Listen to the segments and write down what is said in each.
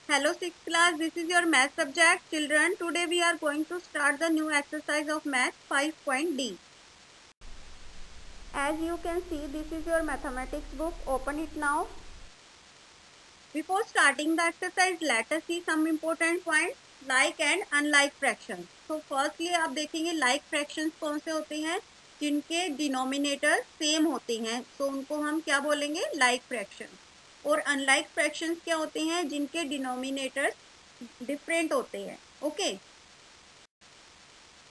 Hello sixth class, this is your math subject. Children, today we are going to start the new exercise of math 5.D. As you can see, this is your mathematics book. Open it now. Before starting the exercise, let us see some important points like and unlike fractions. So firstly आप देखेंगे like fractions कौन से होते हैं जिनके denominator same होते हैं, तो उनको हम क्या बोलेंगे like fractions. और अनलाइक फ्रैक्शंस क्या होते हैं जिनके डिनोमिनेटर्स डिफरेंट होते हैं. ओके,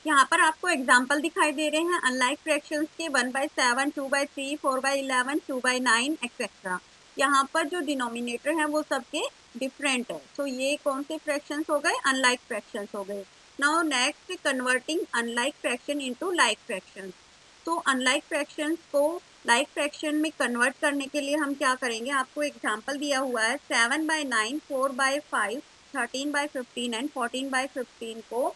यहाँ पर आपको एग्जाम्पल दिखाई दे रहे हैं अनलाइक फ्रैक्शंस के 1/7, 2/3, 4/11, 2/9 एक्सेट्रा. यहाँ पर जो डिनोमिनेटर है वो सबके डिफरेंट है. तो ये कौन से फ्रैक्शंस हो गए? अनलाइक फ्रैक्शंस हो गए. Now next, converting unlike fraction into like fractions. तो अनलाइक फ्रैक्शंस को लाइक फ्रैक्शन में कन्वर्ट करने के लिए हम क्या करेंगे? आपको एग्जाम्पल दिया हुआ है 7/9, 4/5, 13/15 एंड 14/15 को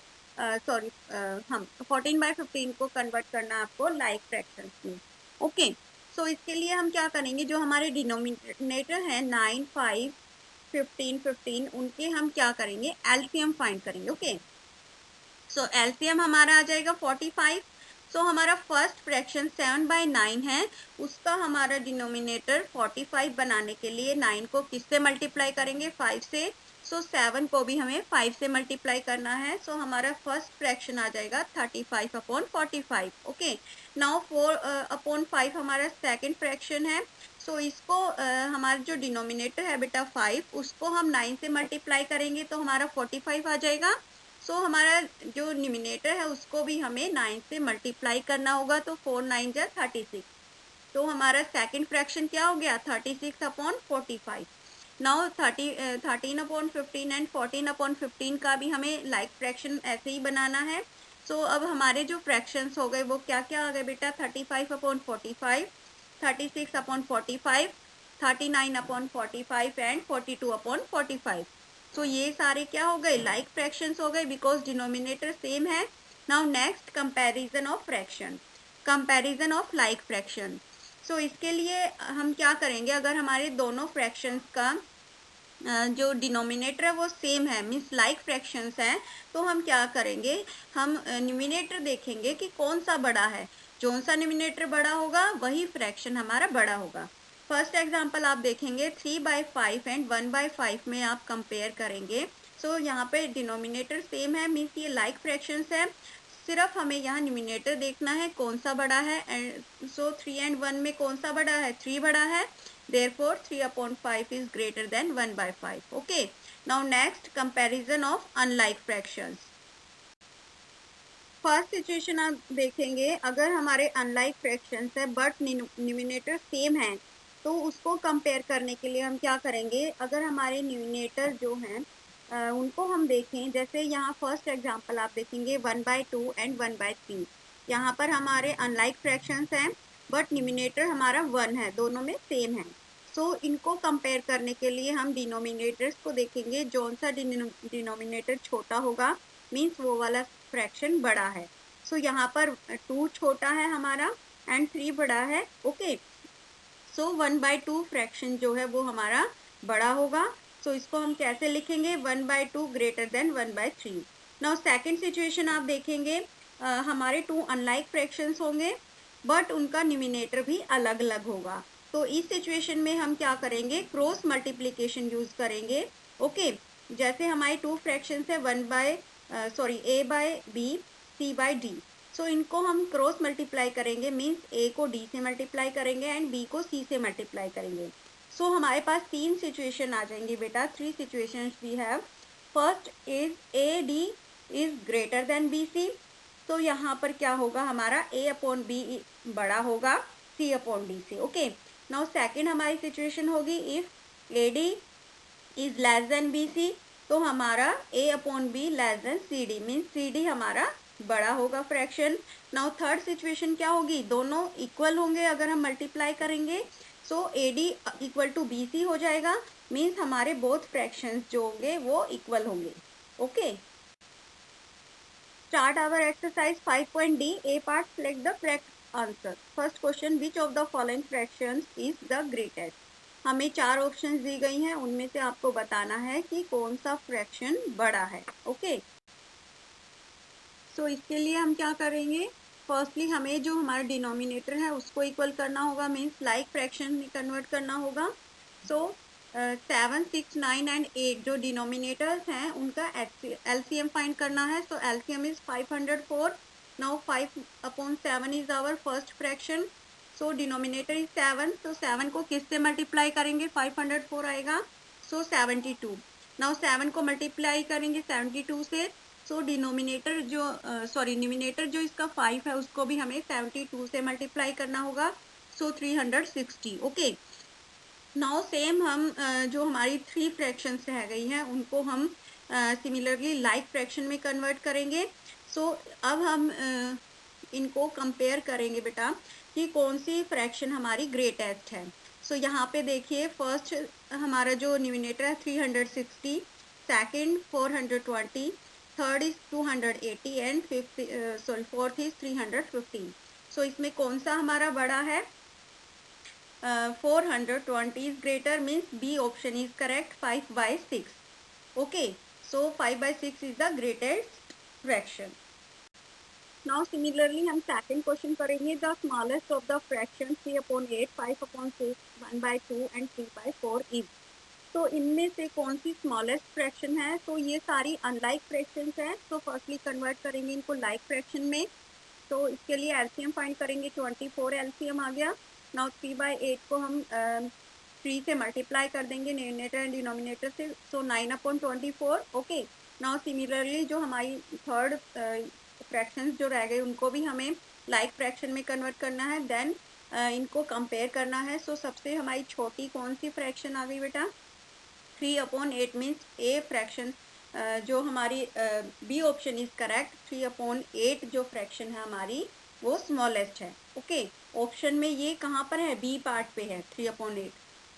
हम 14/15 को कन्वर्ट करना आपको लाइक फ्रैक्शंस में. ओके, सो इसके लिए हम क्या करेंगे? जो हमारे डिनोमिनेटर है 9, 5, 15, 15, उनके हम क्या करेंगे? एलसीएम फाइंड करेंगे. ओके, सो एलसीएम हमारा आ जाएगा 45. सो हमारा फर्स्ट फ्रैक्शन 7/9 है, उसका हमारा डिनोमिनेटर 45 बनाने के लिए 9 को किससे मल्टीप्लाई करेंगे? 5 से. सो 7 को भी हमें 5 से मल्टीप्लाई करना है. सो हमारा फर्स्ट फ्रैक्शन आ जाएगा 35/45. ओके, नाउ 4/5 हमारा सेकंड फ्रैक्शन है. सो इसको हमारा जो डिनोमिनेटर है बेटा 5, उसको हम 9 से मल्टीप्लाई करेंगे तो हमारा 45 आ जाएगा. सो हमारा जो न्यूमिनेटर है उसको भी हमें 9 से मल्टीप्लाई करना होगा. तो 4 9 जा 36. तो हमारा सेकंड फ्रैक्शन क्या हो गया? 36/45. नाउ 13/15 एंड 14/15 का भी हमें लाइक फ्रैक्शन ऐसे ही बनाना है. सो अब हमारे जो फ्रैक्शंस हो गए वो क्या क्या आ गए बेटा? 35/45, 36/45, 39/45 एंड 42/45. तो ये सारे क्या हो गए? लाइक फ्रैक्शंस हो गए बिकॉज डिनोमिनेटर सेम है. Now next, comparison of fraction, comparison of like fraction. So इसके लिए हम क्या करेंगे? अगर हमारे दोनों फ्रैक्शंस का जो डिनोमिनेटर है वो सेम है, मीन्स लाइक फ्रैक्शंस हैं, तो हम क्या करेंगे? हम न्यूमिनेटर देखेंगे कि कौन सा बड़ा है. जो सा न्यूमिनेटर बड़ा होगा वही फ्रैक्शन हमारा बड़ा होगा. फर्स्ट एग्जांपल आप देखेंगे 3/5 एंड 1/5 में आप कंपेयर करेंगे. सो यहाँ पे डिनोमिनेटर सेम है, मीन्स ये लाइक फ्रैक्शंस है. सिर्फ हमें यहाँ न्यूमिनेटर देखना है कौन सा बड़ा है. एंड सो 3 एंड 1 में कौन सा बड़ा है? 3 बड़ा है. Therefore 3/5 is greater than 1/5. Okay. Now next, comparison of unlike fractions. First situation आप देखेंगे, अगर हमारे अनलाइक फ्रैक्शंस है बट न्यूमिनेटर सेम है तो उसको कंपेयर करने के लिए हम क्या करेंगे? अगर हमारे न्यूमिनेटर जो हैं उनको हम देखें, जैसे यहाँ फर्स्ट एग्जांपल आप देखेंगे 1/2 एंड 1/3. यहाँ पर हमारे अनलाइक फ्रैक्शंस हैं बट न्यूमिनेटर हमारा 1 है, दोनों में सेम है. सो इनको कंपेयर करने के लिए हम डिनोमिनेटर्स को देखेंगे. जौन सा डिनोमिनेटर छोटा होगा मीन्स वो वाला फ्रैक्शन बड़ा है. सो यहाँ पर 2 छोटा है हमारा एंड 3 बड़ा है. ओके, सो 1/2 फ्रैक्शन जो है वो हमारा बड़ा होगा. सो इसको हम कैसे लिखेंगे? 1/2 greater than 1/3. Now second situation आप देखेंगे, हमारे 2 अनलाइक फ्रैक्शंस होंगे बट उनका न्यूमिनेटर भी अलग अलग होगा. तो इस सिचुएशन में हम क्या करेंगे? क्रॉस मल्टीप्लिकेशन यूज करेंगे. ओके, जैसे हमारे 2 फ्रैक्शंस है A/B, C/D. सो इनको हम क्रॉस मल्टीप्लाई करेंगे, मीन्स A को D से मल्टीप्लाई करेंगे एंड B को C से मल्टीप्लाई करेंगे. सो हमारे पास 3 सिचुएशन आ जाएंगी बेटा. 3 situations we have. First is AD is greater than BC. तो यहाँ पर क्या होगा? हमारा A/B बड़ा होगा C/D से. ओके, नाउ सेकेंड हमारी सिचुएशन होगी if AD is less than BC. तो हमारा A/B less than CD, means CD हमारा बड़ा होगा फ्रैक्शन. नाउ थर्ड सिचुएशन क्या होगी? दोनों इक्वल होंगे अगर हम मल्टीप्लाई करेंगे. सो AD इक्वल टू BC हो जाएगा, मीन्स हमारे बोथ फ्रैक्शंस जो होंगे वो इक्वल होंगे. Okay, start our exercise 5.D. A part, select the correct answer. First question, which of the following fractions is the greatest? हमें 4 ऑप्शंस दी गई हैं, उनमें से आपको बताना है कि कौन सा फ्रैक्शन बड़ा है। ओके, सो इसके लिए हम क्या करेंगे, फर्स्टली हमें जो हमारा डिनोमिनेटर है उसको इक्वल करना होगा, मीन्स लाइक फ्रैक्शन में कन्वर्ट करना होगा। सो 7, 6, 9 एंड 8 जो डिनोमिनेटर्स हैं उनका एलसीएम फाइंड करना है। So LCM is 504। Now 5/7 is our first fraction. So denominator is 7, तो 7 को किस से मल्टीप्लाई करेंगे, 504 आएगा। सो 72। नाउ 7 को मल्टीप्लाई करेंगे 72 से, सो डिनोमिनेटर जो न्यूमिनेटर जो इसका 5 है उसको भी हमें 72 से मल्टीप्लाई करना होगा। सो 360। ओके, नाउ सेम हम जो हमारी 3 फ्रैक्शंस रह गई हैं उनको हम सिमिलरली लाइक फ्रैक्शन में कन्वर्ट करेंगे। सो अब हम इनको कंपेयर करेंगे बेटा कि कौन सी फ्रैक्शन हमारी ग्रेटेस्ट है। सो यहाँ पे देखिए, फर्स्ट हमारा जो न्यूमिनेटर है 360, second 420, third is 280 and fourth is 315। सो इसमें कौन सा हमारा बड़ा है, 420 is greater, means B option is correct, 5/6. Okay, so 5/6 is the greatest fraction. Now similarly हम second question करेंगे, the smallest of the fractions 3/8, 5/6, 1/2 and 3/4 is. तो इनमें से कौन सी स्मॉलेस्ट फ्रैक्शन है, तो ये सारी अनलाइक फ्रैक्शंस हैं। तो फर्स्टली कन्वर्ट करेंगे इनको लाइक फ्रैक्शन में। तो इसके लिए एलसीएम फाइंड करेंगे, 24 एलसीएम आ गया। नाउ 3/8 को हम 3 से मल्टीप्लाई कर देंगे न्यूमिनेटर एंड डिनोमिनेटर से, सो 9/24। ओके, नाउ सिमिलरली जो हमारी थर्ड फ्रैक्शंस जो रह गए उनको भी हमें लाइक फ्रैक्शन में कन्वर्ट करना है, देन इनको कंपेयर करना है। सो सबसे हमारी छोटी कौन सी फ्रैक्शन आ गई बेटा, 3/8 मीन्स ए फ्रैक्शन जो हमारी बी ऑप्शन इज करेक्ट, 3/8 जो फ्रैक्शन है हमारी वो स्मॉलेस्ट है। ओके, ऑप्शन में ये कहाँ पर है, बी पार्ट पे है 3/8,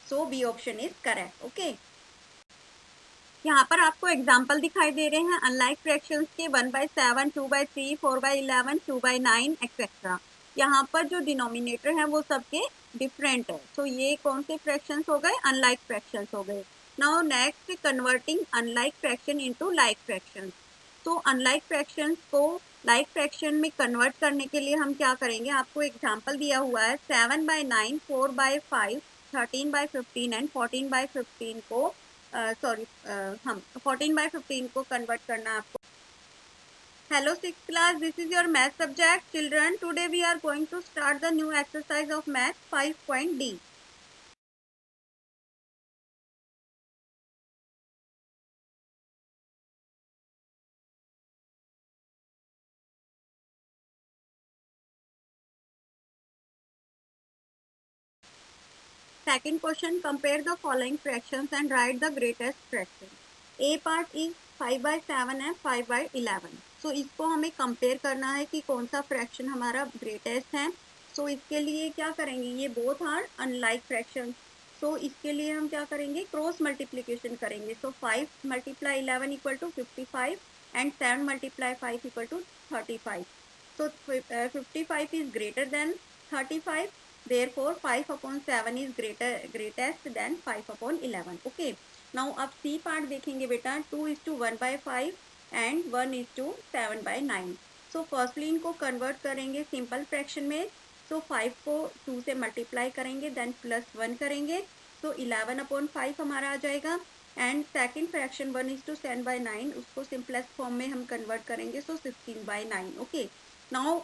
so B option is correct. Okay, यहाँ पर आपको एग्जाम्पल दिखाई दे रहे हैं अनलाइक फ्रैक्शंस के, 1/7, 2/3, 4/11, 2/9 एक्सेट्रा। यहाँ पर जो डिनोमिनेटर है वो सबके डिफरेंट है। सो ये कौन से फ्रैक्शंस हो गए, अनलाइक फ्रैक्शंस हो गए। Now next, converting unlike fraction into like fraction. तो अनलाइक फ्रैक्शंस को लाइक फ्रैक्शन में कन्वर्ट करने के लिए हम क्या करेंगे, आपको एग्जाम्पल दिया हुआ है 7/9, 4/5, 13/15 एंड 14/15 को हम 14/15 को कन्वर्ट करना है आपको। Hello 6th class, this is your math subject children. Today we are going to start the new exercise of math 5.D। Second question, compare the following fractions and write the greatest fraction. A part is 5/7 and 5/11. So इसको हमें compare करना है कि कौन सा fraction हमारा greatest है। So इसके लिए क्या करेंगे, ये both are unlike fractions. So इसके लिए हम क्या करेंगे, cross multiplication करेंगे। So 5 × 11 = 55 and 7 × 5 = 35. So 55 is greater than 35. Therefore 5/7 is greatest than 5/11. Okay, now अब C part देखेंगे बेटा, 2:1/5 and 1:7/9. So firstly इनको convert करेंगे simple fraction में। So 5 को 2 से multiply करेंगे, then +1 करेंगे, तो 11/5 हमारा आ जाएगा। एंड सेकेंड फ्रैक्शन 1:7/9 उसको सिंपलेस्ट फॉर्म में हम कन्वर्ट करेंगे, सो 16/9। ओके, नाउ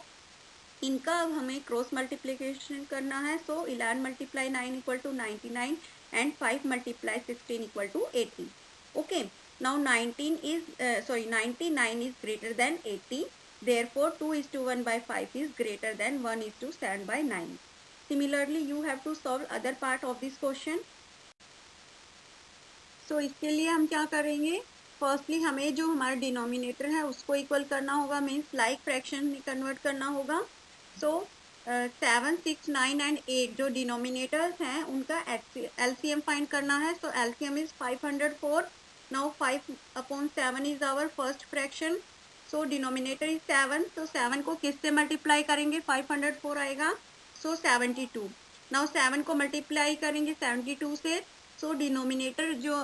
इनका अब हमें क्रॉस मल्टीप्लिकेशन करना है। सो 11 × 9 = 99 and 5 × 16 = 80। Okay, now 99 is greater than 80, therefore 2:1/5 is greater than 1:7/9. Similarly, you have to solve other part of this question. सो इसके लिए हम क्या करेंगे, फर्स्टली हमें जो हमारा डिनोमिनेटर है उसको इक्वल करना होगा, मीन्स लाइक फ्रैक्शन में कन्वर्ट करना होगा। सो 7, 6, 9 एंड 8 जो डिनोमिनेटर्स हैं उनका एलसीएम फाइंड करना है। So LCM is 504। Now 5/7 is our first fraction. So denominator is 7, तो 7 को किस से मल्टीप्लाई करेंगे, 504 आएगा। सो 72। नाउ 7 को मल्टीप्लाई करेंगे 72 से, सो डिनोमिनेटर जो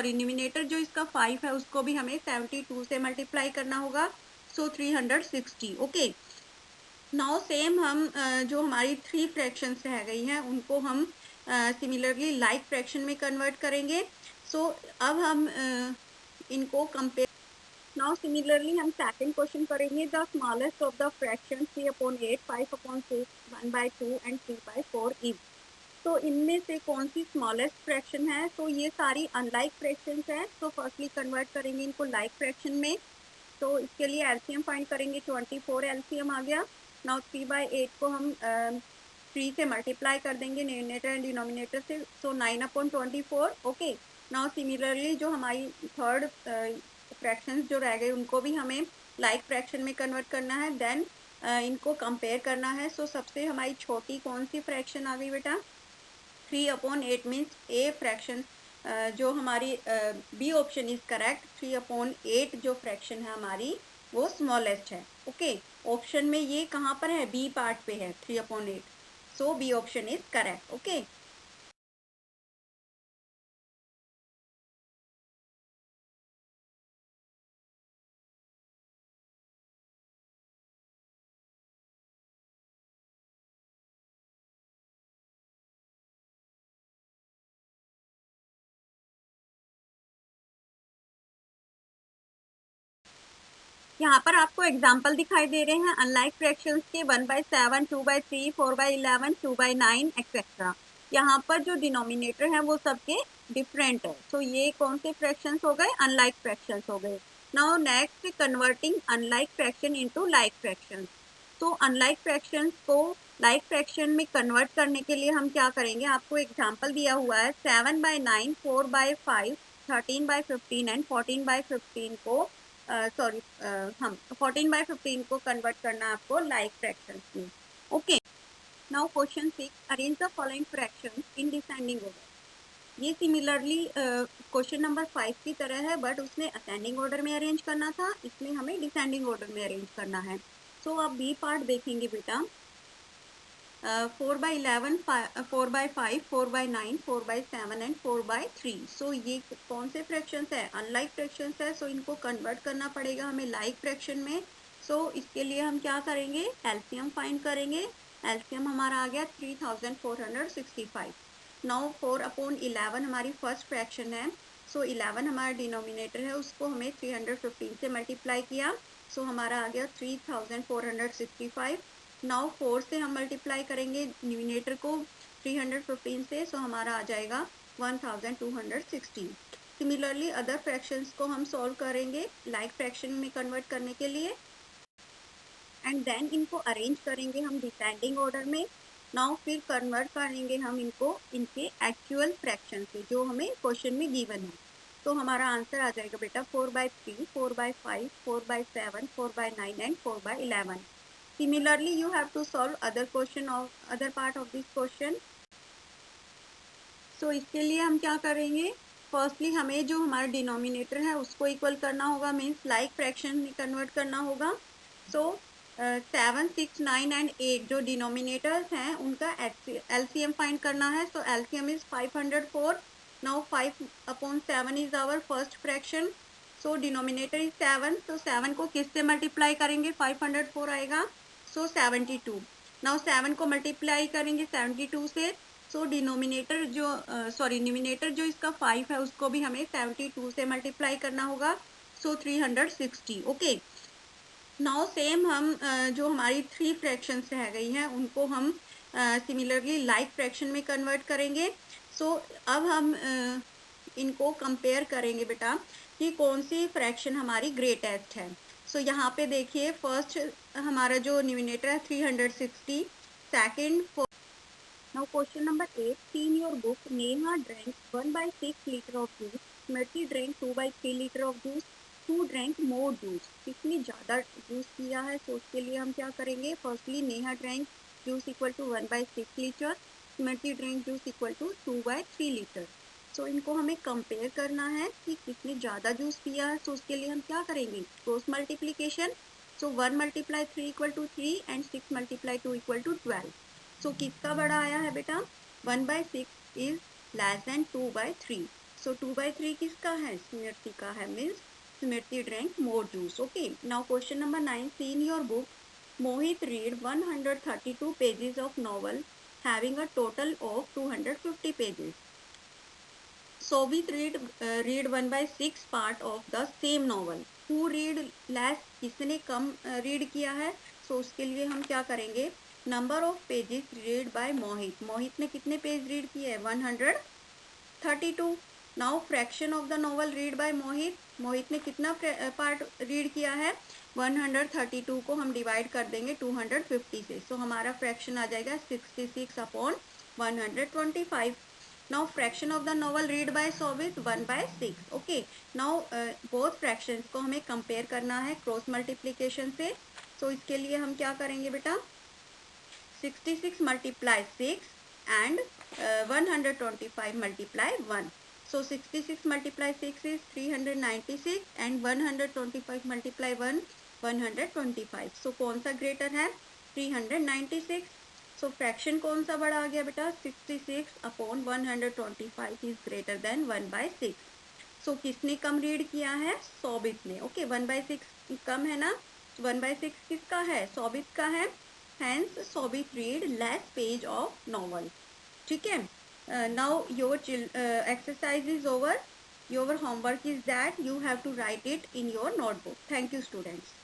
न्यूमिनेटर जो इसका 5 है उसको भी हमें 72 से मल्टीप्लाई करना होगा, सो 360। ओके, नाउ सेम हम जो हमारी 3 फ्रैक्शंस रह गई हैं उनको हम सिमिलरली लाइक फ्रैक्शन में कन्वर्ट करेंगे। सो अब हम इनको कंपेयर। नाउ सिमिलरली हम सेकंड क्वेश्चन करेंगे, the smallest of the fraction 3/8, 5/6, 1/2 and 3/4 is. तो इनमें से कौन सी स्मॉलेस्ट फ्रैक्शन है? तो ये सारी अनलाइक फ्रैक्शंस हैं, तो फर्स्टली कन्वर्ट करेंगे इनको लाइक फ्रैक्शन में। तो इसके लिए एलसीएम फाइंड करेंगे, 24 एलसीएम आ गया। नाउ 3/8 को हम 3 से मल्टीप्लाई कर देंगे न्यूमिनेटर एंड डिनोमिनेटर से, सो 9/24। ओके, नाउ सिमिलरली जो हमारी थर्ड फ्रैक्शंस जो रह गए उनको भी हमें लाइक फ्रैक्शन में कन्वर्ट करना है, देन इनको कंपेयर करना है। सो सबसे हमारी छोटी कौन सी फ्रैक्शन आ गई बेटा? 3/8 मीन्स ए फ्रैक्शन जो हमारी बी ऑप्शन इज करेक्ट। 3/8 जो फ्रैक्शन है हमारी वो स्मॉलेस्ट है। ओके, ऑप्शन में ये कहाँ पर है? बी पार्ट पे है 3/8, so B option is correct. Okay, यहाँ पर आपको एग्जाम्पल दिखाई दे रहे हैं अनलाइक फ्रैक्शंस के, 1/7, 2/3, 4/11, 2/9 एक्सेट्रा। यहाँ पर जो डिनोमिनेटर है वो सबके डिफरेंट है, तो ये कौन से फ्रैक्शंस हो गए? अनलाइक फ्रैक्शंस हो गए। Now next, converting unlike fraction into like fractions. तो अनलाइक फ्रैक्शंस को लाइक फ्रैक्शन में कन्वर्ट करने के लिए हम क्या करेंगे? आपको एग्जाम्पल दिया हुआ है 7/9, 4/5, 13/15 एंड 14/15 को हम 14/15 को कन्वर्ट करना है आपको लाइक फ्रैक्शंस में। Okay, now question 6, arrange the following fractions in descending order. ये सिमिलरली क्वेश्चन नंबर 5 की तरह है, बट उसने असेंडिंग ऑर्डर में अरेंज करना था, इसमें हमें डिसेंडिंग ऑर्डर में अरेंज करना है। सो आप बी पार्ट देखेंगे बेटा, 4/11, 4/5, 4/9, 4/7 एंड 4/3। सो ये कौन से फ्रैक्शंस है? अनलाइक फ्रैक्शंस है, सो इनको कन्वर्ट करना पड़ेगा हमें लाइक फ्रैक्शन में। सो इसके लिए हम क्या करेंगे? एलसीएम फाइंड करेंगे। एलसीएम हमारा आ गया 3465। नाउ 4/11 हमारी फर्स्ट फ्रैक्शन है, सो 11 हमारा डिनोमिनेटर है, उसको हमें 315 से मल्टीप्लाई किया, सो हमारा आ गया 3465। नाउ 4 से हम मल्टीप्लाई करेंगे न्यूमिनेटर को 315 से, सो हमारा आ जाएगा 1216। सिमिलरली अदर फ्रैक्शंस को हम सॉल्व करेंगे लाइक फ्रैक्शन में कन्वर्ट करने के लिए, एंड देन इनको अरेंज करेंगे हम डिसेंडिंग ऑर्डर में। नाउ फिर कन्वर्ट करेंगे हम इनको इनके एक्चुअल फ्रैक्शन से जो हमें क्वेश्चन में गिवन है। तो हमारा आंसर आ जाएगा बेटा 4/3, 4/5, 4/7, 4/9 and 4/11। Similarly, you have to solve other part of this question. So इसके लिए हम क्या करेंगे? फर्स्टली हमें जो हमारा डिनोमिनेटर है उसको इक्वल करना होगा, मीन्स लाइक फ्रैक्शन में कन्वर्ट करना होगा। सो 7, 6, 9 एंड 8 जो डिनोमिनेटर्स हैं उनका एलसीएम फाइंड करना है। So LCM is 504। Now 5/7 is our first fraction, so denominator is 7, तो 7 को किस से मल्टीप्लाई करेंगे? 504 आएगा, सो 72। नाउ 7 को मल्टीप्लाई करेंगे 72 से, सो डिनोमिनेटर जो न्यूमिनेटर जो इसका 5 है उसको भी हमें 72 से मल्टीप्लाई करना होगा, सो 360। ओके, नाउ सेम हम जो हमारी 3 फ्रैक्शंस रह गई हैं उनको हम सिमिलरली लाइक फ्रैक्शन में कन्वर्ट करेंगे। सो अब हम इनको कंपेयर करेंगे बेटा कि कौन सी फ्रैक्शन हमारी ग्रेटेस्ट है। सो यहाँ पे देखिए, फर्स्ट हमारा जो न्यूमिनेटर है 360, second. Now question number 8. See in your book, Neha drank 1/6 liter of juice, Smriti drank 2/3 liter of juice, who drank more juice? किसने ज़्यादा जूस पिया है? तो उसके लिए हम क्या करेंगे? Firstly Neha drank juice equal to 1/6 litre, Smriti drank juice equal to 2/3 litre. So इनको हमें कंपेयर करना है कि किसने ज़्यादा जूस पिया है, तो उसके लिए हम क्या करेंगे? Cross multiplication. So 1 × 3 = 3 and 6 × 2 = 12। सो किसका बड़ा आया है बेटा, 1/6 इज लेस देन 2/3. सो 2/3 किसका है, स्मृति का है, means Smriti drink more juice. Okay, now question number 9, see in your book Mohit read 132 pages of novel having a total of 250 pages. Sobit read 1/6 part of the same novel. Who read less? किसने कम read किया है? So उसके लिए हम क्या करेंगे, number of pages read by Mohit. मोहित ने कितने पेज रीड किए हैं, 132. Now fraction of the novel read by Mohit, Mohit ने कितना पार्ट रीड किया है, 132 को हम डिवाइड कर देंगे 250 से, सो हमारा फ्रैक्शन आ जाएगा 66/125. Now fraction of the novel read by Sobit 1/6. Okay, now both fractions को हमें कंपेयर करना है क्रॉस मल्टीप्लीकेशन से. सो इसके लिए हम क्या करेंगे बेटा, 66 multiply 6 and 125 multiply 1. So 66 multiply 6 is 396 and 125 multiply 1 125. So कौन सा ग्रेटर है, 396. सो फ्रैक्शन कौन सा बड़ा आ गया बेटा, 66/125 इज ग्रेटर देन 1/6. सो किसने कम रीड किया है, सोबित ने. ओके, 1/6 कम है ना, 1/6 किसका है, सोबित का है. Hence Sobit read less page of novel. ठीक है. Now your exercise is over. Your homework is that you have to write it in your notebook. Thank you students.